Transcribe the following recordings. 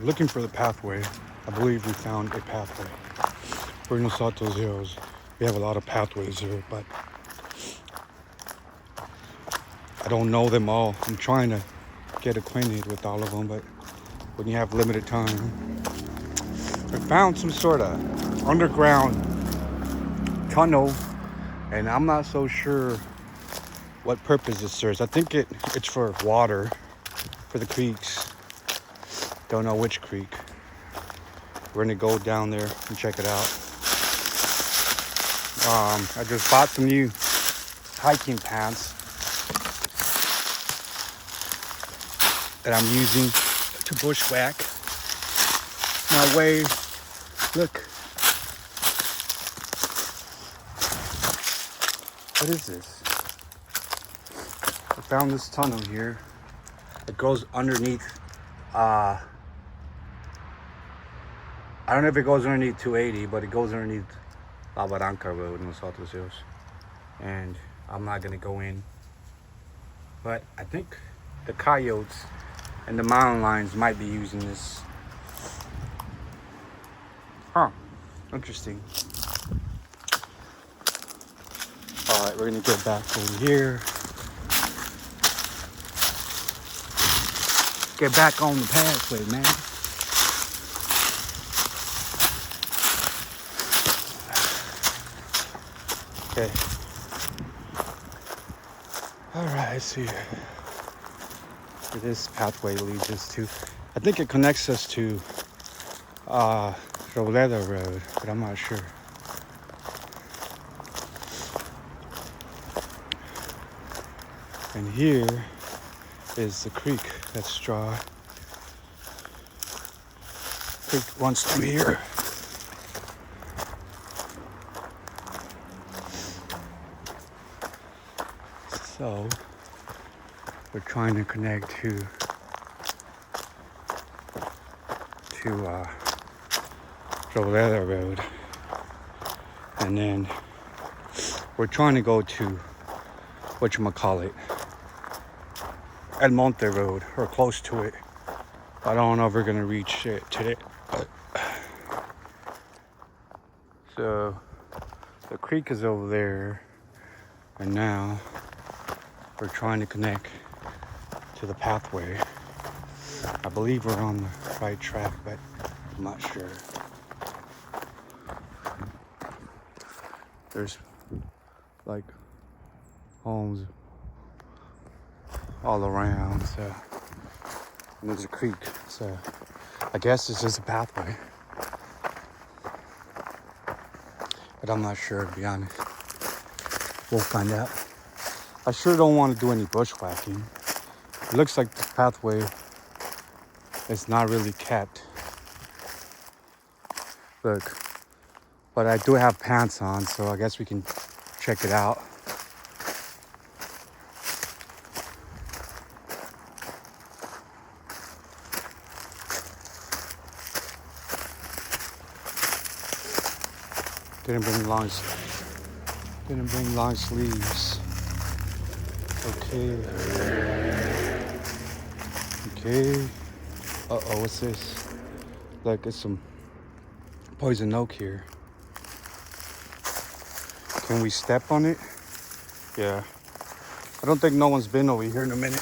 looking for the pathway. I believe we found a pathway. We're in the Altos Hills. We have a lot of pathways here, but I don't know them all. I'm trying to get acquainted with all of them, but when you have limited time. I found some sort of underground tunnel, and I'm not so sure what purpose it serves. I think it's for water, for the creeks. Don't know which creek. We're gonna go down there and check it out. I just bought some new hiking pants that I'm using to bushwhack my way. Look. What is this? I found this tunnel here. It goes underneath. I don't know if it goes underneath 280, but it goes underneath La Barranca Road in Los Altos Hills. And I'm not gonna go in. But I think the coyotes and the mountain lions might be using this. Huh, interesting. All right, we're gonna get back over here. Get back on the pathway, man. Okay. All right, let's see where this pathway leads us to. I think it connects us to Robledo Road, but I'm not sure. And here is the creek that's dry. Creek runs through here. So we're trying to connect to Robledo Road, and then we're trying to go to whatchamacallit, El Monte Road, or close to it. I don't know if we're gonna reach it today. So the creek is over there, and now we're trying to connect to the pathway. I believe we're on the right track, but I'm not sure. There's like homes all around, so and there's a creek, so I guess it's just a pathway, but I'm not sure, to be honest. We'll find out. I sure don't want to do any bushwhacking. It looks like the pathway is not really kept. Look, but I do have pants on, so I guess we can check it out. Didn't bring long sleeves. Okay. Uh-oh, what's this? Look, it's some poison oak here. Can we step on it? Yeah. I don't think no one's been over here in a minute.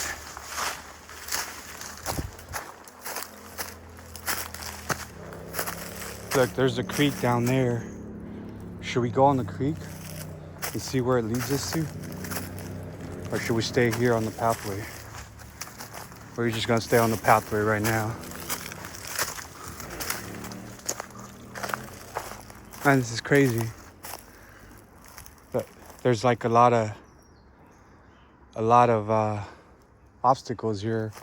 Look, there's a creek down there. Should we go on the creek and see where it leads us to? Or should we stay here on the pathway? Or are you just gonna stay on the pathway right now? Man, this is crazy. But there's like a lot of obstacles here.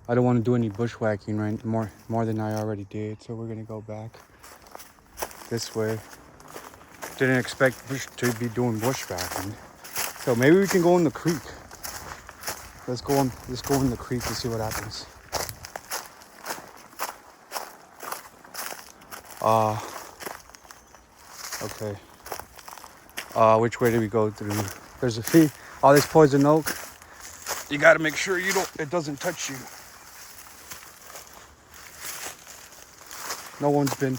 I don't want to do any bushwhacking right more than I already did, so we're gonna go back this way. Didn't expect to be doing bushwhacking, so maybe we can go in the creek. Let's go in the creek and see what happens. Okay. Which way do we go through? There's a fee. All this poison oak. You gotta make sure it doesn't touch you. no one's been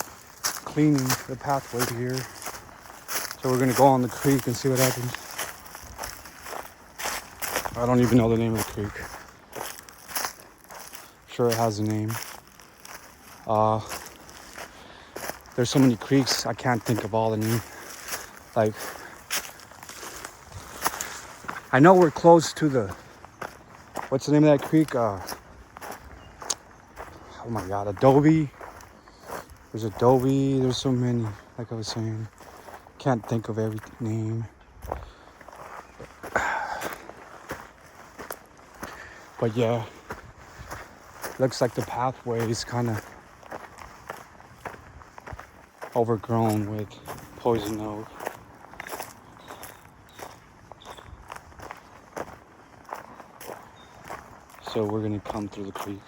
cleaning the pathway here. So we're gonna go on the creek and see what happens. I don't even know the name of the creek. Sure it has a name. There's so many creeks, I can't think of all the names. Like, I know we're close to the, what's the name of that creek? Oh my God, Adobe. There's Adobe, there's so many, like I was saying. Can't think of every name. But yeah, looks like the pathway is kind of overgrown with poison oak. So we're gonna come through the creek.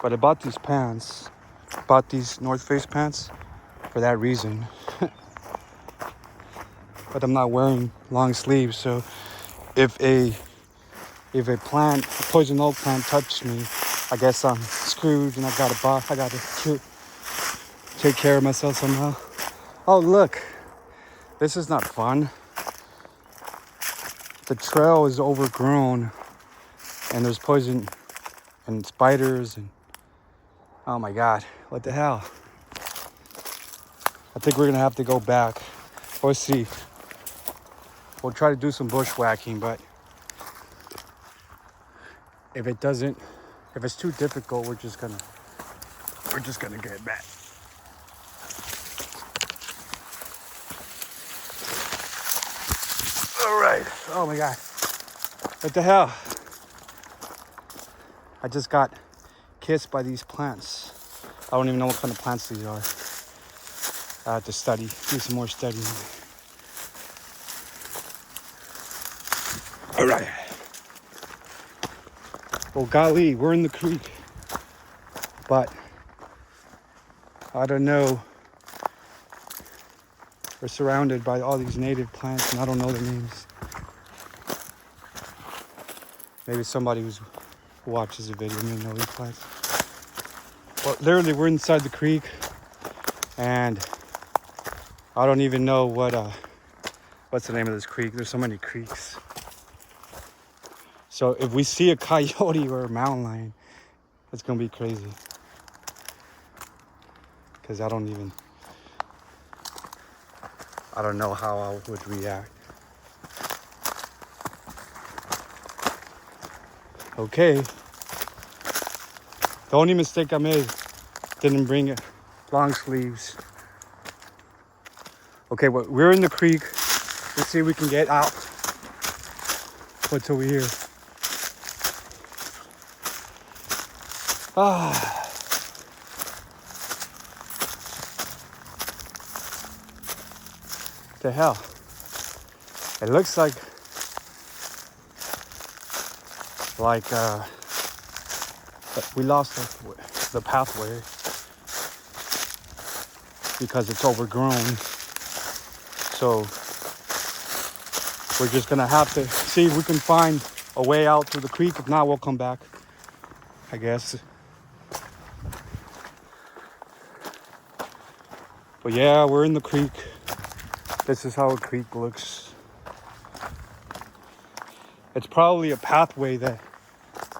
But I bought these pants, these North Face pants for that reason. But I'm not wearing long sleeves, so if a poison oak plant touched me, I guess I'm screwed and I gotta take care of myself somehow. Oh look, this is not fun. The trail is overgrown and there's poison and spiders and oh my God, what the hell? I think we're gonna have to go back. We'll see. We'll try to do some bushwhacking, but if it's too difficult, we're just gonna get back. All right. Oh my God. What the hell? I just got kissed by these plants. I don't even know what kind of plants these are. I have to do some more studying. All right. Well, golly, we're in the creek, but I don't know. We're surrounded by all these native plants, and I don't know the names. Maybe somebody who watches the video may know these plants. But literally, we're inside the creek, and I don't even know what's the name of this creek. There's so many creeks. So if we see a coyote or a mountain lion, it's gonna be crazy. Because I don't know how I would react. Okay. The only mistake I made, didn't bring long sleeves. Okay, well, we're in the creek. Let's see if we can get out. What's over here? The hell? It looks like we lost the pathway because it's overgrown. So we're just gonna have to see if we can find a way out through the creek. If not, we'll come back, I guess. But yeah, we're in the creek. This is how a creek looks. It's probably a pathway that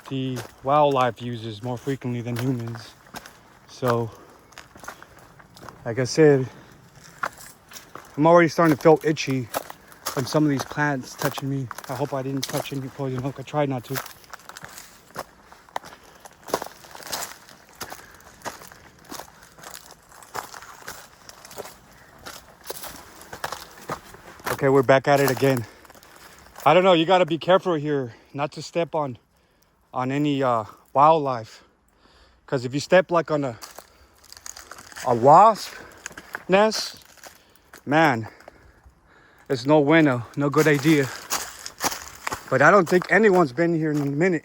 the wildlife uses more frequently than humans. So, like I said, I'm already starting to feel itchy from some of these plants touching me. I hope I didn't touch any poison oak. I tried not to. Okay, we're back at it again. I don't know, you gotta be careful here not to step on any wildlife. Because if you step like on a wasp nest, man, it's no bueno, no good idea. But I don't think anyone's been here in a minute.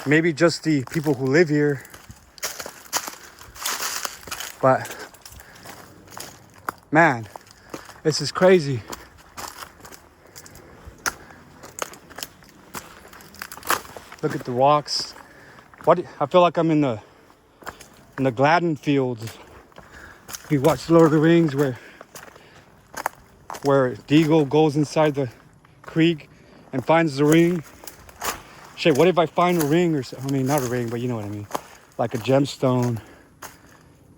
Maybe just the people who live here. But, man, this is crazy. Look at the rocks. I feel like I'm in the in the Gladden fields. If you watch Lord of the Rings, where Deagle goes inside the creek and finds the ring. Shit, what if I find a ring, or I mean, not a ring, but you know what I mean, like a gemstone,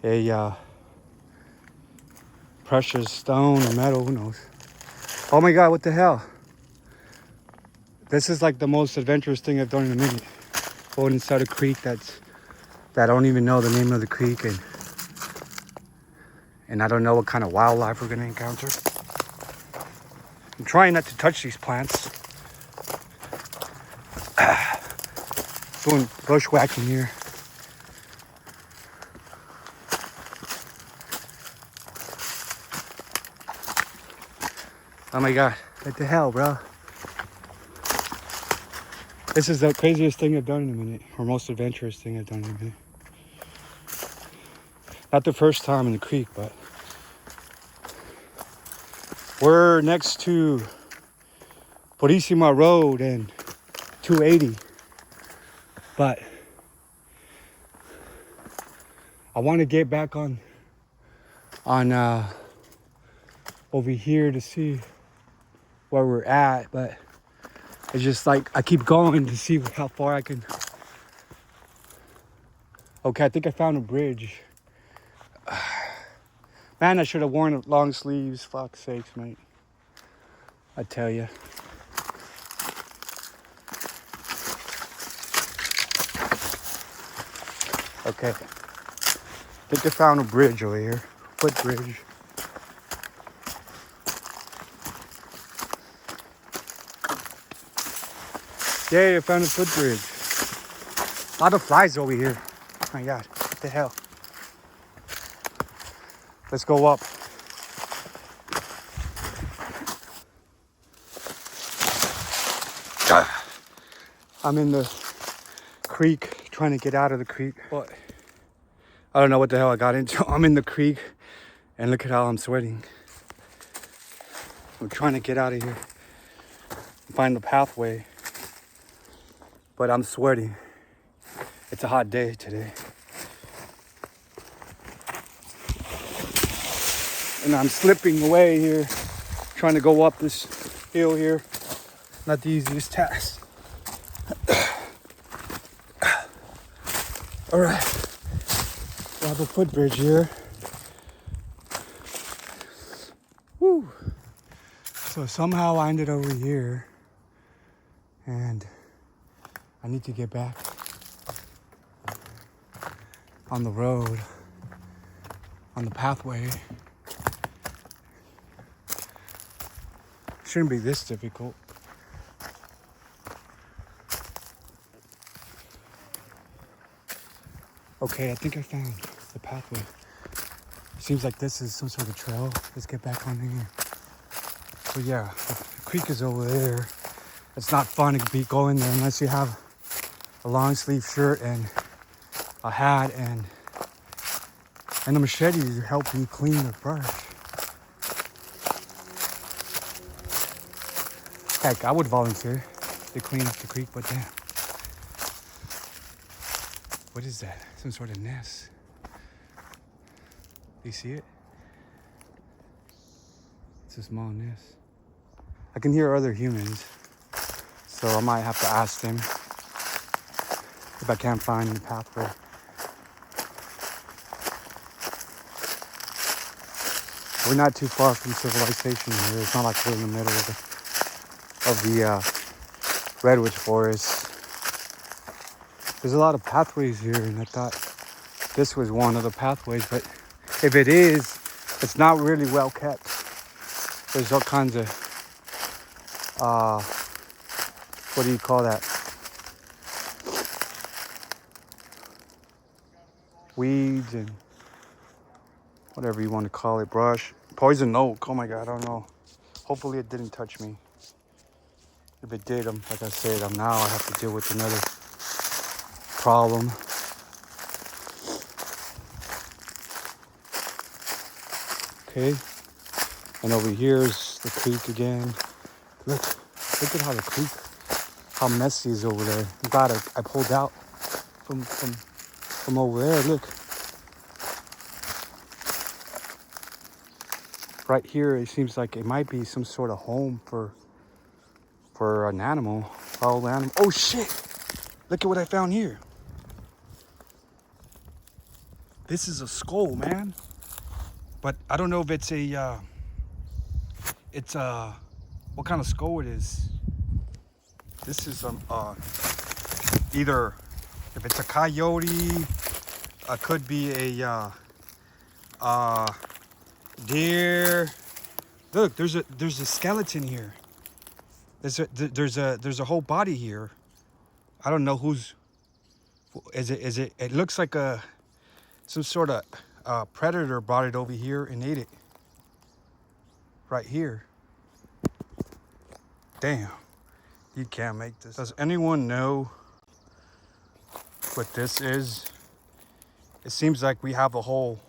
a precious stone or metal, who knows? Oh my God, what the hell? This is like the most adventurous thing I've done in a minute. Going inside a creek that I don't even know the name of the creek, and I don't know what kind of wildlife we're gonna encounter. I'm trying not to touch these plants. Doing bushwhacking here. Oh my God, what the hell, bro? This is the craziest thing I've done in a minute, or most adventurous thing I've done in a minute. Not the first time in the creek, but we're next to Purísima Road and 280, but I want to get back on over here to see where we're at, but it's just like I keep going to see how far I can. Okay, I think I found a bridge. Man, I should have worn long sleeves. Fuck's sakes, mate. I tell you. Okay. I think I found a bridge over here. Footbridge. Yay, I found a footbridge. A lot of flies over here. Oh my God, what the hell? Let's go up. I'm in the creek, trying to get out of the creek. But I don't know what the hell I got into. I'm in the creek, and look at how I'm sweating. I'm trying to get out of here, find the pathway, but I'm sweating. It's a hot day today. And I'm slipping away here, trying to go up this hill here. Not the easiest task. All right, we have a footbridge here. Woo! So somehow I ended over here, and I need to get back on the road, on the pathway. Shouldn't be this difficult. Okay, I think I found the pathway. Seems like this is some sort of trail. Let's get back on here. So yeah, the creek is over there. It's not fun to be going there unless you have a long sleeve shirt and a hat and a machete to help you clean the brush. Heck, I would volunteer to clean up the creek, but damn. What is that? Some sort of nest. Do you see it? It's a small nest. I can hear other humans, so I might have to ask them if I can't find the pathway. We're not too far from civilization here. It's not like we're in the middle of the redwood forest. There's a lot of pathways here, and I thought this was one of the pathways, but if it is, it's not really well kept. There's all kinds of, what do you call that? Weeds and whatever you want to call it, brush. Poison oak, oh my God, I don't know. Hopefully it didn't touch me. If it did, like I said, now I have to deal with another problem. Okay, and over here is the creek again. Look at how the creek, how messy is over there. I'm glad I pulled out from over there. Look, right here, it seems like it might be some sort of home for an animal, wild animal. Oh shit! Look at what I found here. This is a skull, man. But I don't know if it's what kind of skull it is. This is either if it's a coyote, could be a deer. Look, there's a skeleton here. There's a whole body here. I don't know who's. Is it? It looks like some sort of predator brought it over here and ate it. Right here. Damn. You can't make this. Does anyone know what this is? It seems like we have a whole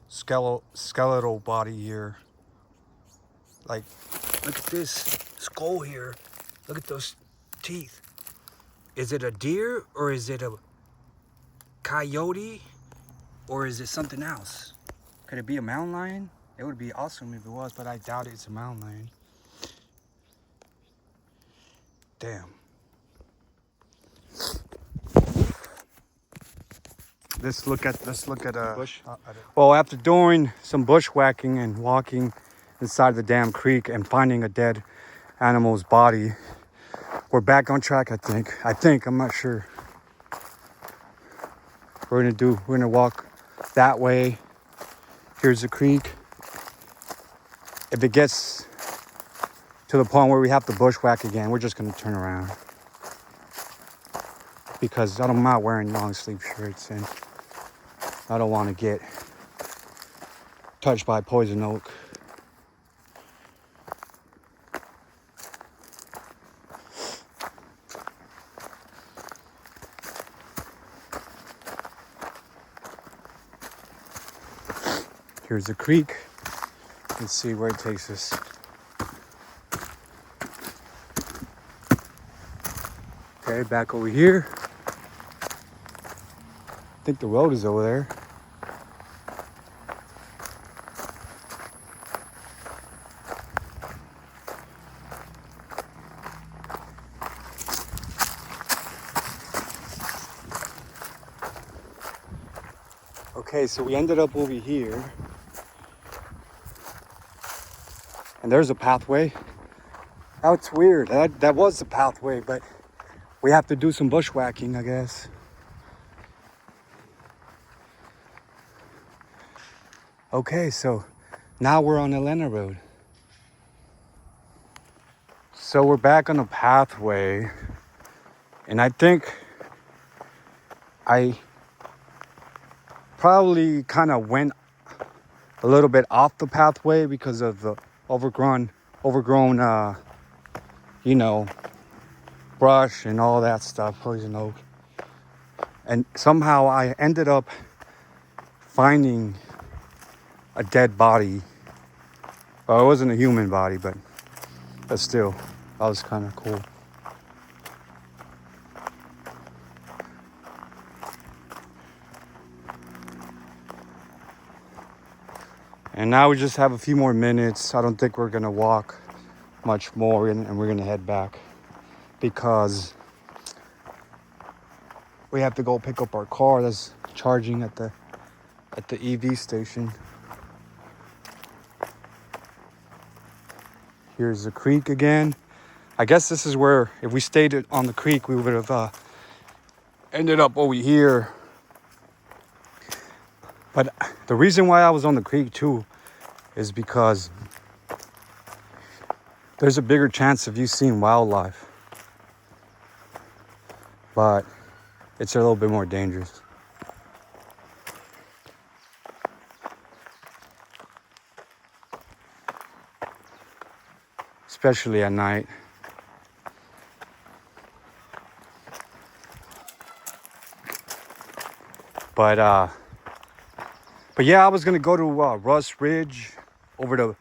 skeletal body here. Like, look at this skull here. Look at those teeth. Is it a deer or is it a coyote or is it something else? Could it be a mountain lion? It would be awesome if it was, but I doubt it's a mountain lion. Damn. Let's look at bush. Well, after doing some bushwhacking and walking inside the damn creek and finding a dead animal's body, we're back on track. I think I'm not sure. We're gonna walk that way. Here's the creek. If it gets to the point where we have to bushwhack again, we're just gonna turn around. Because I'm not wearing long sleeve shirts and I don't want to get touched by poison oak. Here's the creek. Let's see where it takes us. Okay, back over here. I think the road is over there. Okay, so we ended up over here. And there's a pathway. That's weird. That was the pathway, but we have to do some bushwhacking, I guess. Okay, so now we're on Atlanta Road. So we're back on the pathway. And I think I probably kind of went a little bit off the pathway because of the overgrown, brush and all that stuff, poison oak. And somehow I ended up finding a dead body. Well, it wasn't a human body, but still, that was kind of cool. And now we just have a few more minutes. I don't think we're gonna walk much more, and we're gonna head back because we have to go pick up our car that's charging at the EV station. Here's the creek again. I guess this is where, if we stayed on the creek, we would have ended up over here. But the reason why I was on the creek too is because there's a bigger chance of you seeing wildlife. But it's a little bit more dangerous. Especially at night. But yeah, I was gonna go to Russ Ridge, over to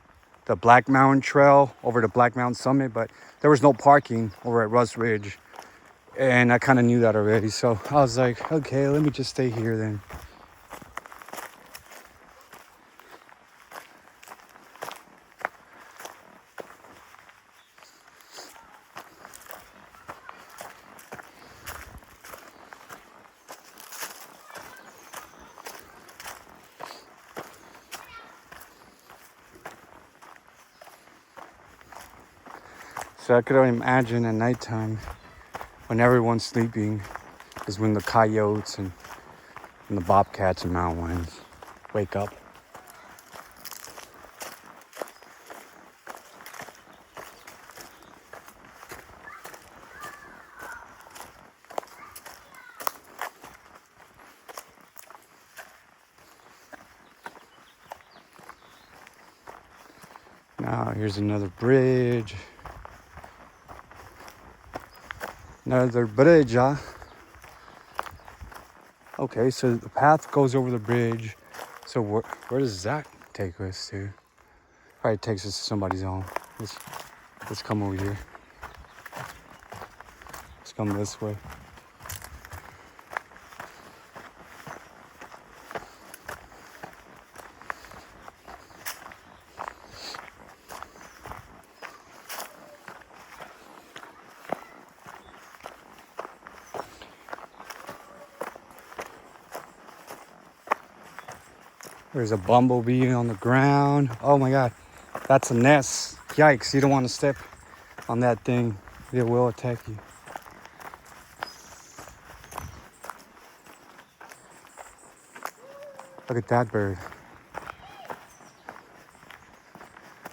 the Black Mountain Trail, over to Black Mountain Summit, but there was no parking over at Russ Ridge. And I kind of knew that already. So I was like, okay, let me just stay here then. So I could imagine at nighttime when everyone's sleeping is when the coyotes and the bobcats and mountain lions wake up. Now here's another bridge. Another bridge, huh? Okay, so the path goes over the bridge. So where does that take us to? Probably takes us to somebody's home. Let's come over here. Let's come this way. There's a bumblebee on the ground. Oh my God, that's a nest. Yikes, you don't want to step on that thing. It will attack you. Look at that bird.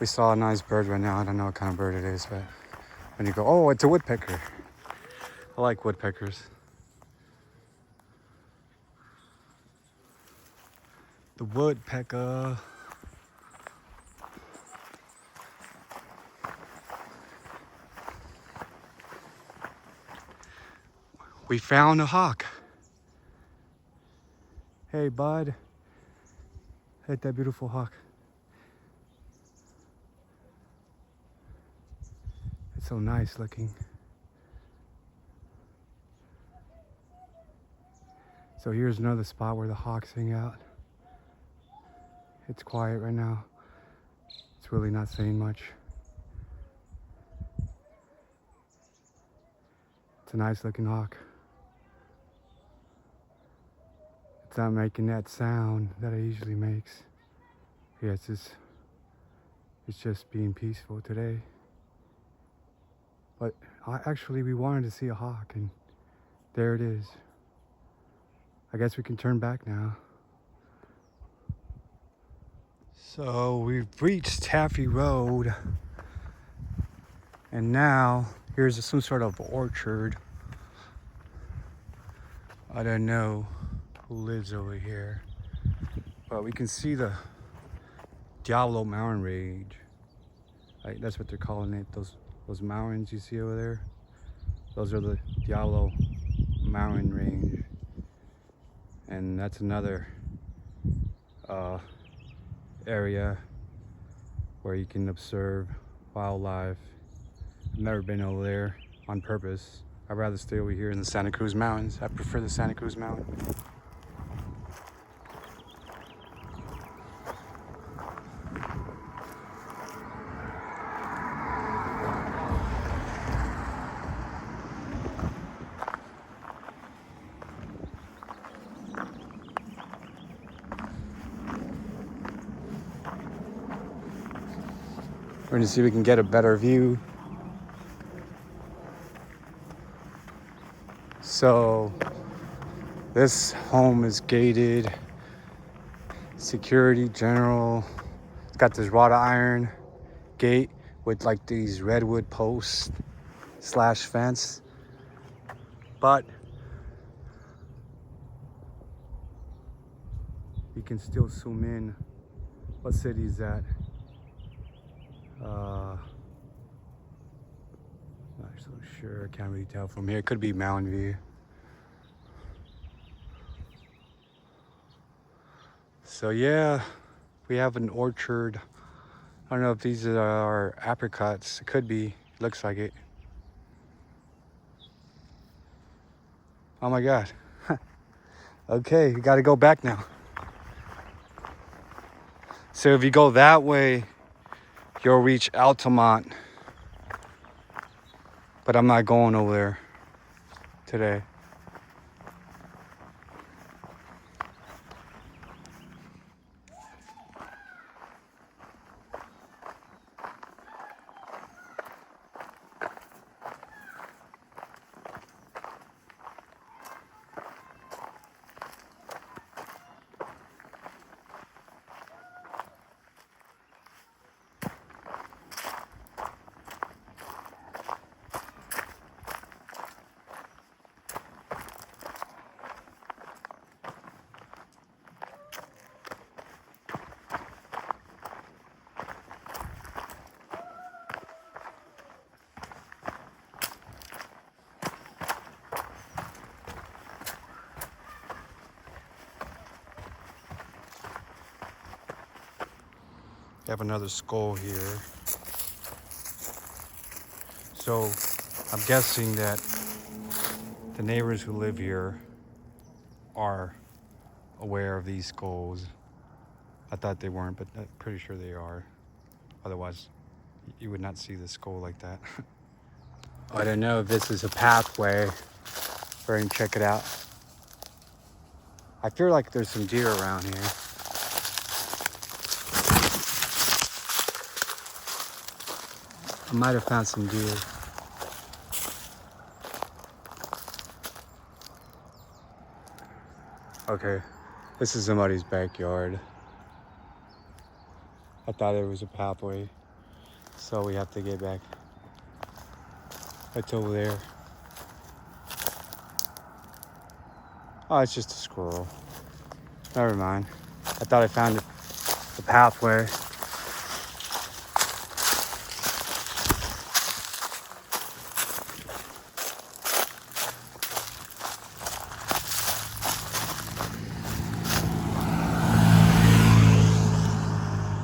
We saw a nice bird right now. I don't know what kind of bird it is, but when you go, oh, it's a woodpecker. I like woodpeckers. The woodpecker. We found a hawk. Hey, bud. Hit that beautiful hawk. It's so nice looking. So here's another spot where the hawks hang out. It's quiet right now. It's really not saying much. It's a nice looking hawk. It's not making that sound that it usually makes. Yeah, it's just being peaceful today. But actually we wanted to see a hawk, and there it is. I guess we can turn back now. So we've reached Taffy Road, and now here's some sort of orchard. I don't know who lives over here, but we can see the Diablo mountain range. That's what they're calling it. Those mountains you see over there, those are the Diablo mountain range. And that's another area where you can observe wildlife. I've never been over there on purpose. I'd rather stay over here in the Santa Cruz Mountains. I prefer the Santa Cruz Mountains. We're gonna see if we can get a better view. So this home is gated, security general. It's got this wrought iron gate with like these redwood posts / fence. But you can still zoom in. What city is that? Not so sure. I can't really tell from here. It could be Mountain View. So yeah, we have an orchard. I don't know if these are apricots. It could be. Looks like it. Oh my God. Okay, we gotta go back now. So if you go that way, you'll reach Altamont. But I'm not going over there today. We have another skull here. So I'm guessing that the neighbors who live here are aware of these skulls. I thought they weren't, but I'm pretty sure they are. Otherwise, you would not see the skull like that. I don't know if this is a pathway. We're gonna check it out. I feel like there's some deer around here. I might have found some deer. Okay, this is somebody's backyard. I thought it was a pathway, so we have to get back. It's over there. Oh, it's just a squirrel. Never mind. I thought I found the pathway.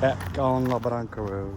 Back on La Branca Road.